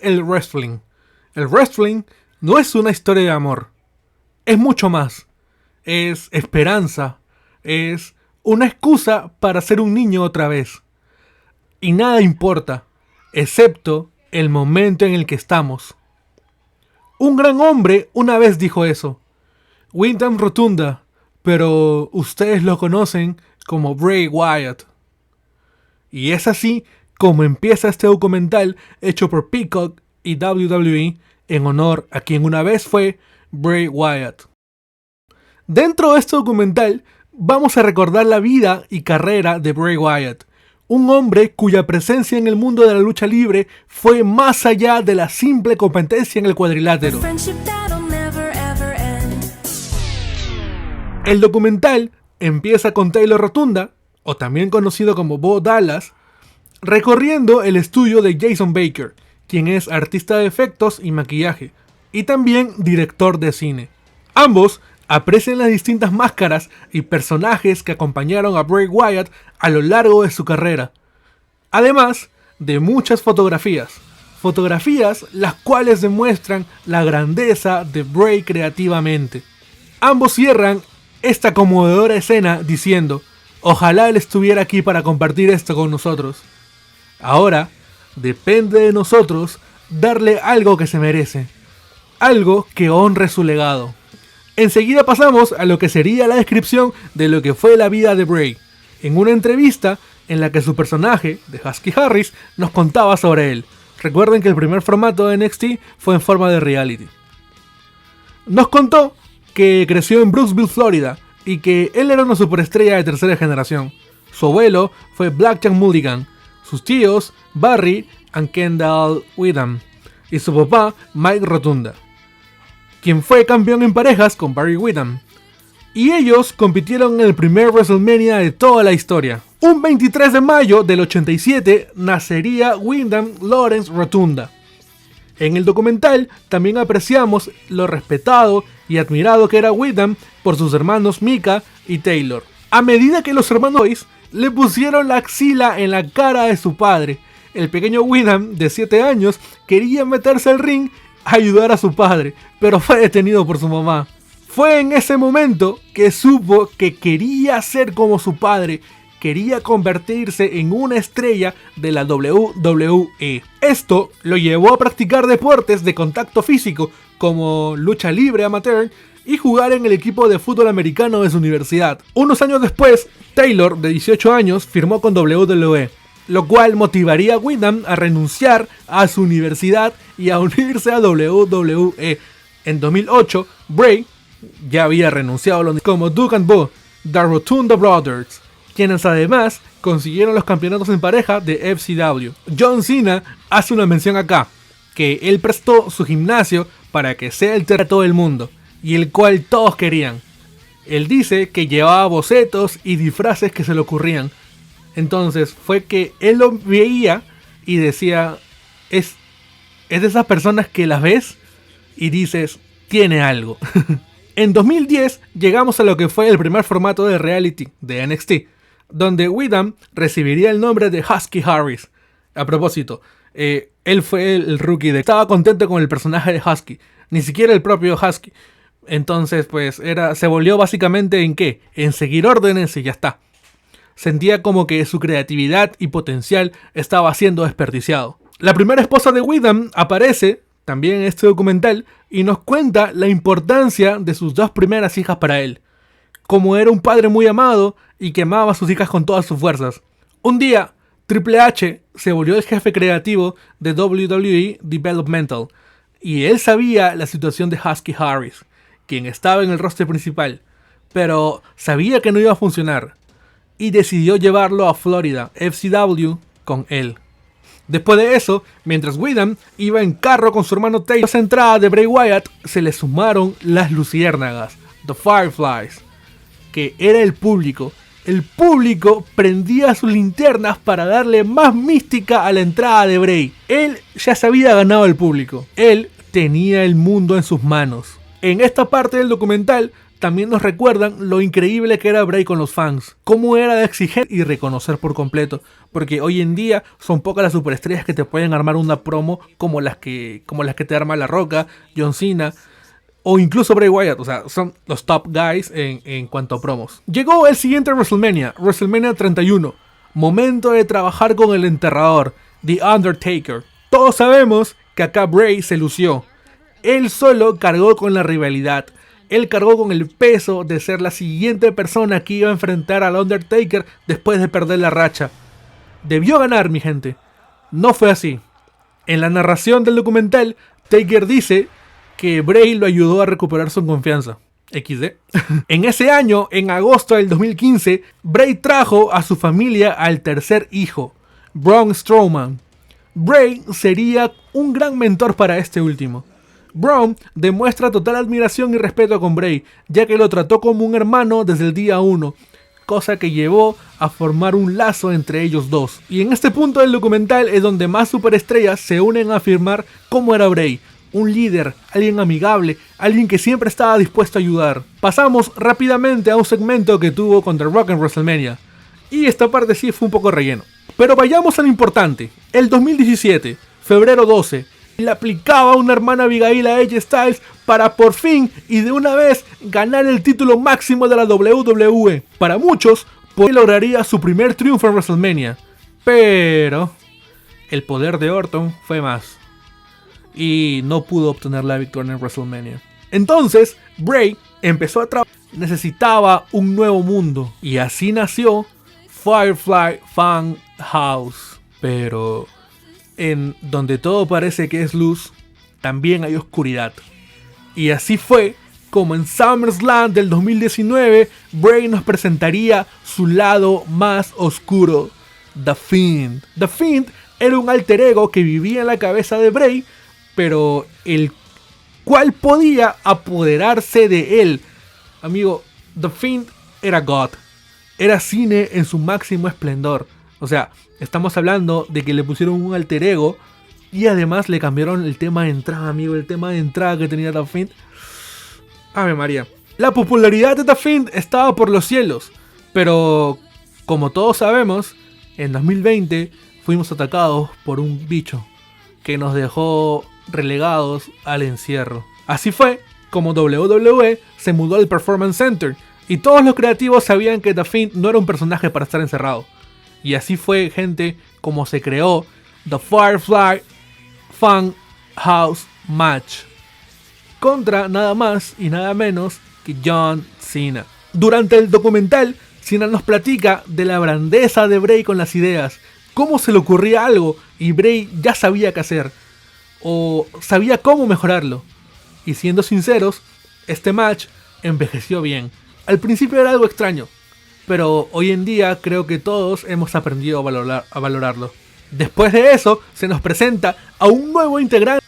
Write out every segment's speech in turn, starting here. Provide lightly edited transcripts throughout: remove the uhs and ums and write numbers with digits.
el wrestling? El wrestling no es una historia de amor. Es mucho más. Es esperanza. Es una excusa para ser un niño otra vez. Y nada importa, excepto el momento en el que estamos. Un gran hombre una vez dijo eso. Wyndham Rotunda, pero ustedes lo conocen como Bray Wyatt. Y es así como empieza este documental hecho por Peacock y WWE en honor a quien una vez fue Bray Wyatt. Dentro de este documental vamos a recordar la vida y carrera de Bray Wyatt, un hombre cuya presencia en el mundo de la lucha libre fue más allá de la simple competencia en el cuadrilátero. El documental empieza con Taylor Rotunda, o también conocido como Bo Dallas, recorriendo el estudio de Jason Baker, quien es artista de efectos y maquillaje, y también director de cine. Ambos aprecian las distintas máscaras y personajes que acompañaron a Bray Wyatt a lo largo de su carrera, además de muchas fotografías las cuales demuestran la grandeza de Bray creativamente. Ambos cierran esta conmovedora escena diciendo: ojalá él estuviera aquí para compartir esto con nosotros. Ahora depende de nosotros darle algo que se merece, algo que honre su legado. Enseguida pasamos a lo que sería la descripción de lo que fue la vida de Bray, en una entrevista en la que su personaje, de Husky Harris, nos contaba sobre él. Recuerden que el primer formato de NXT fue en forma de reality. Nos contó que creció en Brooksville, Florida, y que él era una superestrella de tercera generación. Su abuelo fue Blackjack Mulligan, sus tíos Barry y Kendall Windham, y su papá Mike Rotunda, quien fue campeón en parejas con Barry Windham. Y ellos compitieron en el primer WrestleMania de toda la historia. Un 23 de mayo del 87 nacería Wyndham Lawrence Rotunda. En el documental también apreciamos lo respetado y admirado que era Wyndham por sus hermanos Mika y Taylor. A medida que los hermanos Boyce le pusieron la axila en la cara de su padre, el pequeño Wyndham, de 7 años, quería meterse al ring a ayudar a su padre, pero fue detenido por su mamá. Fue en ese momento que supo que quería ser como su padre, quería convertirse en una estrella de la WWE. Esto lo llevó a practicar deportes de contacto físico como lucha libre amateur y jugar en el equipo de fútbol americano de su universidad. Unos años después, Taylor, de 18 años, firmó con WWE, lo cual motivaría a Wyndham a renunciar a su universidad y a unirse a WWE. En 2008, Bray ya había renunciado a lo como Duke and Bo, The Rotunda Brothers, quienes además consiguieron los campeonatos en pareja de FCW. John Cena hace una mención acá, que él prestó su gimnasio para que sea el de todo el mundo, y el cual todos querían. Él dice que llevaba bocetos y disfraces que se le ocurrían. Entonces fue que él lo veía y decía, es de esas personas que las ves y dices, tiene algo. En 2010 llegamos a lo que fue el primer formato de reality de NXT, donde Wyndham recibiría el nombre de Husky Harris. A propósito, él fue el rookie estaba contento con el personaje de Husky, ni siquiera el propio Husky. Entonces pues se volvió básicamente en seguir órdenes y ya está. Sentía como que su creatividad y potencial estaba siendo desperdiciado. La primera esposa de Wyndham aparece también en este documental y nos cuenta la importancia de sus 2 primeras hijas para él, como era un padre muy amado y que amaba a sus hijas con todas sus fuerzas. Un día, Triple H se volvió el jefe creativo de WWE Developmental y él sabía la situación de Husky Harris, quien estaba en el roster principal, pero sabía que no iba a funcionar y decidió llevarlo a Florida FCW con él. Después de eso, mientras Wyndham iba en carro con su hermano Taylor, a esa entrada de Bray Wyatt se le sumaron las luciérnagas, The Fireflies, que era el público. El público prendía sus linternas para darle más mística a la entrada de Bray. Él ya se había ganado el público. Él tenía el mundo en sus manos. En esta parte del documental también nos recuerdan lo increíble que era Bray con los fans, cómo era de exigente y reconocer por completo, porque hoy en día son pocas las superestrellas que te pueden armar una promo como las que te arma La Roca, John Cena o incluso Bray Wyatt. O sea, son los top guys en cuanto a promos. Llegó el siguiente WrestleMania 31, momento de trabajar con el enterrador, The Undertaker. Todos sabemos que acá Bray se lució. Él solo cargó con la rivalidad. Él cargó con el peso de ser la siguiente persona que iba a enfrentar al Undertaker después de perder la racha. Debió ganar, mi gente. No fue así. En la narración del documental, Taker dice que Bray lo ayudó a recuperar su confianza. XD. En ese año, en agosto del 2015, Bray trajo a su familia al tercer hijo, Braun Strowman. Bray sería un gran mentor para este último. Braun demuestra total admiración y respeto con Bray, ya que lo trató como un hermano desde el día 1, cosa que llevó a formar un lazo entre ellos dos. Y en este punto del documental es donde más superestrellas se unen a afirmar cómo era Bray, un líder, alguien amigable, alguien que siempre estaba dispuesto a ayudar. Pasamos rápidamente a un segmento que tuvo con The Rock en WrestleMania, y esta parte sí fue un poco relleno. Pero vayamos a lo importante. El 2017, febrero 12, le aplicaba una hermana Abigail a AJ Styles para por fin y de una vez ganar el título máximo de la WWE. Para muchos, pues lograría su primer triunfo en WrestleMania. Pero el poder de Orton fue más y no pudo obtener la victoria en WrestleMania. Entonces, Bray empezó a trabajar. Necesitaba un nuevo mundo y así nació Firefly Funhouse. Pero en donde todo parece que es luz, también hay oscuridad. Y así fue como en SummerSlam del 2019, Bray nos presentaría su lado más oscuro, The Fiend. The Fiend era un alter ego que vivía en la cabeza de Bray, pero el cual podía apoderarse de él. Amigo, The Fiend era God. Era cine en su máximo esplendor. O sea, estamos hablando de que le pusieron un alter ego y además le cambiaron el tema de entrada, amigo. El tema de entrada que tenía The Fiend. Ave María. La popularidad de The Fiend estaba por los cielos. Pero, como todos sabemos, en 2020 fuimos atacados por un bicho que nos dejó relegados al encierro. Así fue como WWE se mudó al Performance Center y todos los creativos sabían que The Fiend no era un personaje para estar encerrado. Y así fue, gente, como se creó The Firefly Funhouse Match contra nada más y nada menos que John Cena. Durante el documental, Cena nos platica de la grandeza de Bray con las ideas, cómo se le ocurría algo y Bray ya sabía qué hacer o sabía cómo mejorarlo. Y siendo sinceros, este match envejeció bien. Al principio era algo extraño, pero hoy en día creo que todos hemos aprendido a valorarlo. Después de eso, se nos presenta a un nuevo integrante.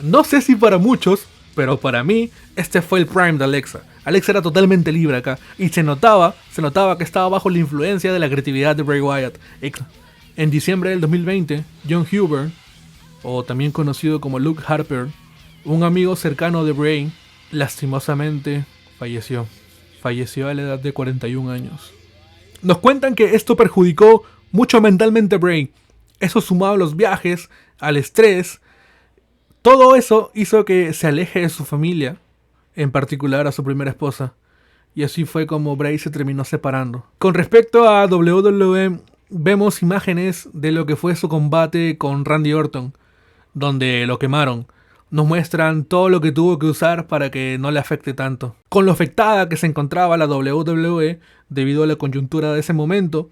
No sé si para muchos, pero para mí, este fue el prime de Alexa. Alexa era totalmente libre acá, y se notaba que estaba bajo la influencia de la creatividad de Bray Wyatt. En diciembre del 2020, John Huber, o también conocido como Luke Harper, un amigo cercano de Bray, lastimosamente falleció. Falleció a la edad de 41 años. Nos cuentan que esto perjudicó mucho mentalmente a Bray. Eso sumado a los viajes, al estrés, todo eso hizo que se aleje de su familia, en particular a su primera esposa. Y así fue como Bray se terminó separando. Con respecto a WWE, vemos imágenes de lo que fue su combate con Randy Orton, donde lo quemaron. Nos muestran todo lo que tuvo que usar para que no le afecte tanto. Con lo afectada que se encontraba la WWE debido a la coyuntura de ese momento,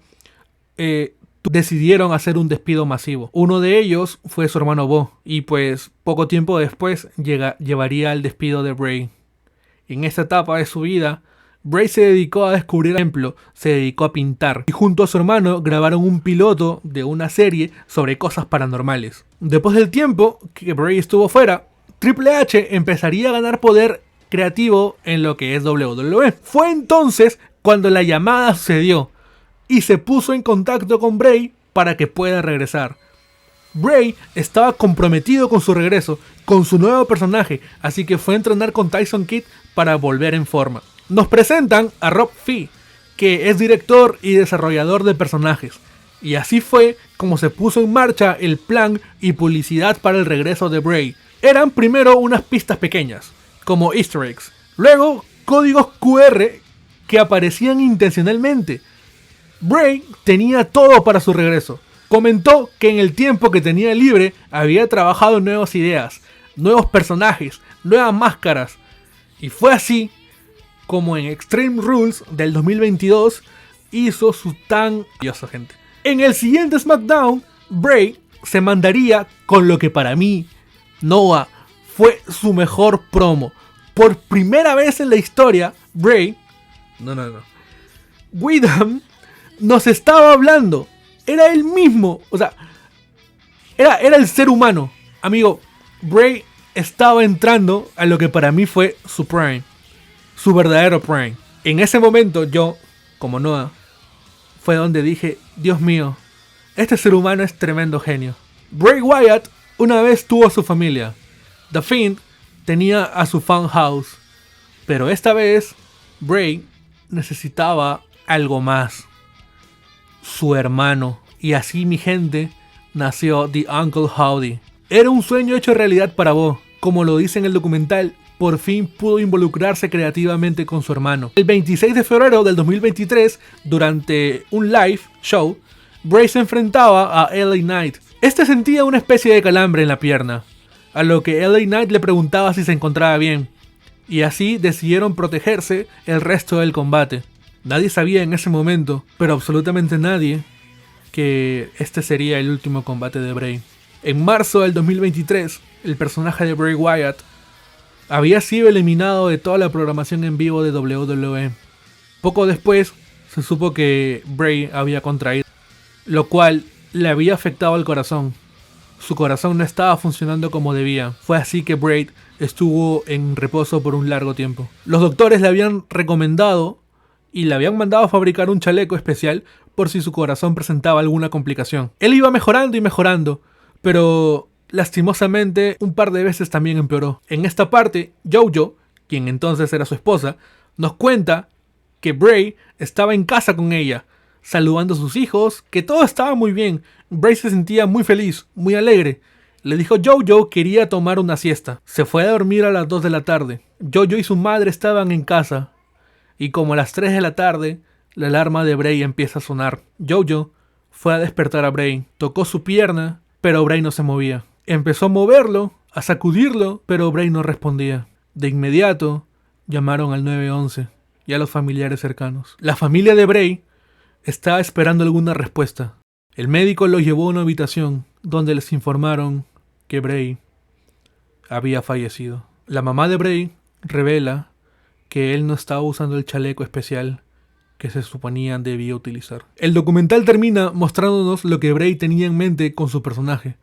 decidieron hacer un despido masivo. Uno de ellos fue su hermano Bo, y pues poco tiempo después llevaría al despido de Bray. En esta etapa de su vida, Bray se dedicó a descubrir el templo, se dedicó a pintar, y junto a su hermano grabaron un piloto de una serie sobre cosas paranormales. Después del tiempo que Bray estuvo fuera, Triple H empezaría a ganar poder creativo en lo que es WWE. Fue entonces cuando la llamada sucedió y se puso en contacto con Bray para que pueda regresar. Bray estaba comprometido con su regreso, con su nuevo personaje, así que fue a entrenar con Tyson Kidd para volver en forma. Nos presentan a Rob Fee, que es director y desarrollador de personajes. Y así fue como se puso en marcha el plan y publicidad para el regreso de Bray. Eran primero unas pistas pequeñas, como easter eggs. Luego, códigos QR que aparecían intencionalmente. Bray tenía todo para su regreso. Comentó que en el tiempo que tenía libre había trabajado en nuevas ideas, nuevos personajes, nuevas máscaras. Y fue así como en Extreme Rules del 2022 hizo su tan curioso, gente. En el siguiente SmackDown, Bray se mandaría con lo que para mí, Noah, fue su mejor promo. Por primera vez en la historia, Bray, Windham nos estaba hablando. Era él mismo, o sea, era el ser humano. Amigo, Bray estaba entrando a lo que para mí fue su prime, su verdadero prime. En ese momento yo, como Noah, fue donde dije, Dios mío, este ser humano es tremendo genio. Bray Wyatt una vez tuvo a su familia. The Fiend tenía a su fan house. Pero esta vez, Bray necesitaba algo más. Su hermano. Y así, mi gente, nació The Uncle Howdy. Era un sueño hecho realidad para Bo. Como lo dice en el documental, por fin pudo involucrarse creativamente con su hermano. El 26 de febrero del 2023, durante un live show, Bray se enfrentaba a LA Knight. Este sentía una especie de calambre en la pierna, a lo que LA Knight le preguntaba si se encontraba bien, y así decidieron protegerse el resto del combate. Nadie sabía en ese momento, pero absolutamente nadie, que este sería el último combate de Bray. En marzo del 2023, el personaje de Bray Wyatt había sido eliminado de toda la programación en vivo de WWE. Poco después, se supo que Bray había contraído, lo cual le había afectado al corazón. Su corazón no estaba funcionando como debía. Fue así que Bray estuvo en reposo por un largo tiempo. Los doctores le habían recomendado y le habían mandado a fabricar un chaleco especial por si su corazón presentaba alguna complicación. Él iba mejorando y mejorando, pero lastimosamente un par de veces también empeoró. En esta parte, JoJo, quien entonces era su esposa, nos cuenta que Bray estaba en casa con ella, saludando a sus hijos, que todo estaba muy bien. Bray se sentía muy feliz, muy alegre. Le dijo JoJo quería tomar una siesta. Se fue a dormir a las 2 de la tarde. JoJo y su madre estaban en casa, y como a las 3 de la tarde, la alarma de Bray empieza a sonar. JoJo fue a despertar a Bray, tocó su pierna, pero Bray no se movía. Empezó a moverlo, a sacudirlo, pero Bray no respondía. De inmediato, llamaron al 911 y a los familiares cercanos. La familia de Bray estaba esperando alguna respuesta. El médico lo llevó a una habitación donde les informaron que Bray había fallecido. La mamá de Bray revela que él no estaba usando el chaleco especial que se suponía debía utilizar. El documental termina mostrándonos lo que Bray tenía en mente con su personaje.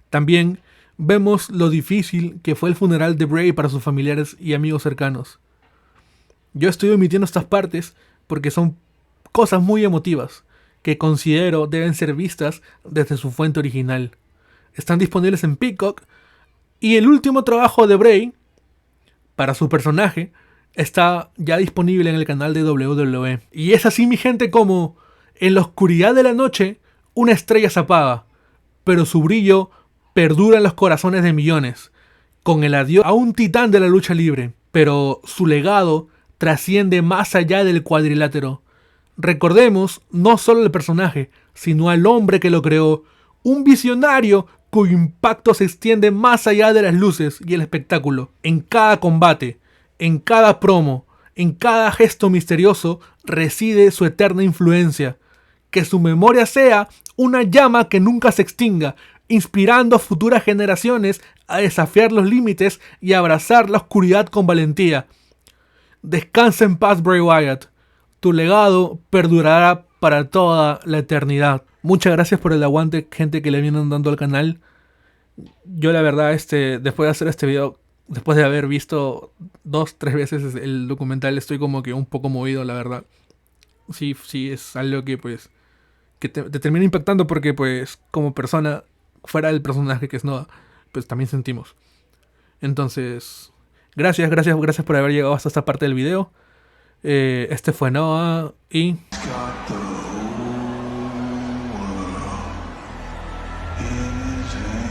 También vemos lo difícil que fue el funeral de Bray para sus familiares y amigos cercanos. Yo estoy omitiendo estas partes porque son cosas muy emotivas que considero deben ser vistas desde su fuente original. Están disponibles en Peacock y el último trabajo de Bray para su personaje está ya disponible en el canal de WWE. Y es así, mi gente, como en la oscuridad de la noche una estrella se apaga, pero su brillo perdura en los corazones de millones, con el adiós a un titán de la lucha libre. Pero su legado trasciende más allá del cuadrilátero. Recordemos no solo el personaje, sino al hombre que lo creó, un visionario cuyo impacto se extiende más allá de las luces y el espectáculo. En cada combate, en cada promo, en cada gesto misterioso reside su eterna influencia. Que su memoria sea una llama que nunca se extinga, inspirando a futuras generaciones a desafiar los límites y abrazar la oscuridad con valentía. Descansa en paz, Bray Wyatt. Tu legado perdurará para toda la eternidad. Muchas gracias por el aguante, gente, que le vienen dando al canal. Yo la verdad, después de hacer este video, después de haber visto 2-3 veces el documental, estoy como que un poco movido, la verdad. Sí, es algo que pues que te termina impactando porque pues como persona, fuera del personaje que es Noah, pues también sentimos. Entonces, gracias por haber llegado hasta esta parte del video. Este fue Noah y got the whole world in his hands.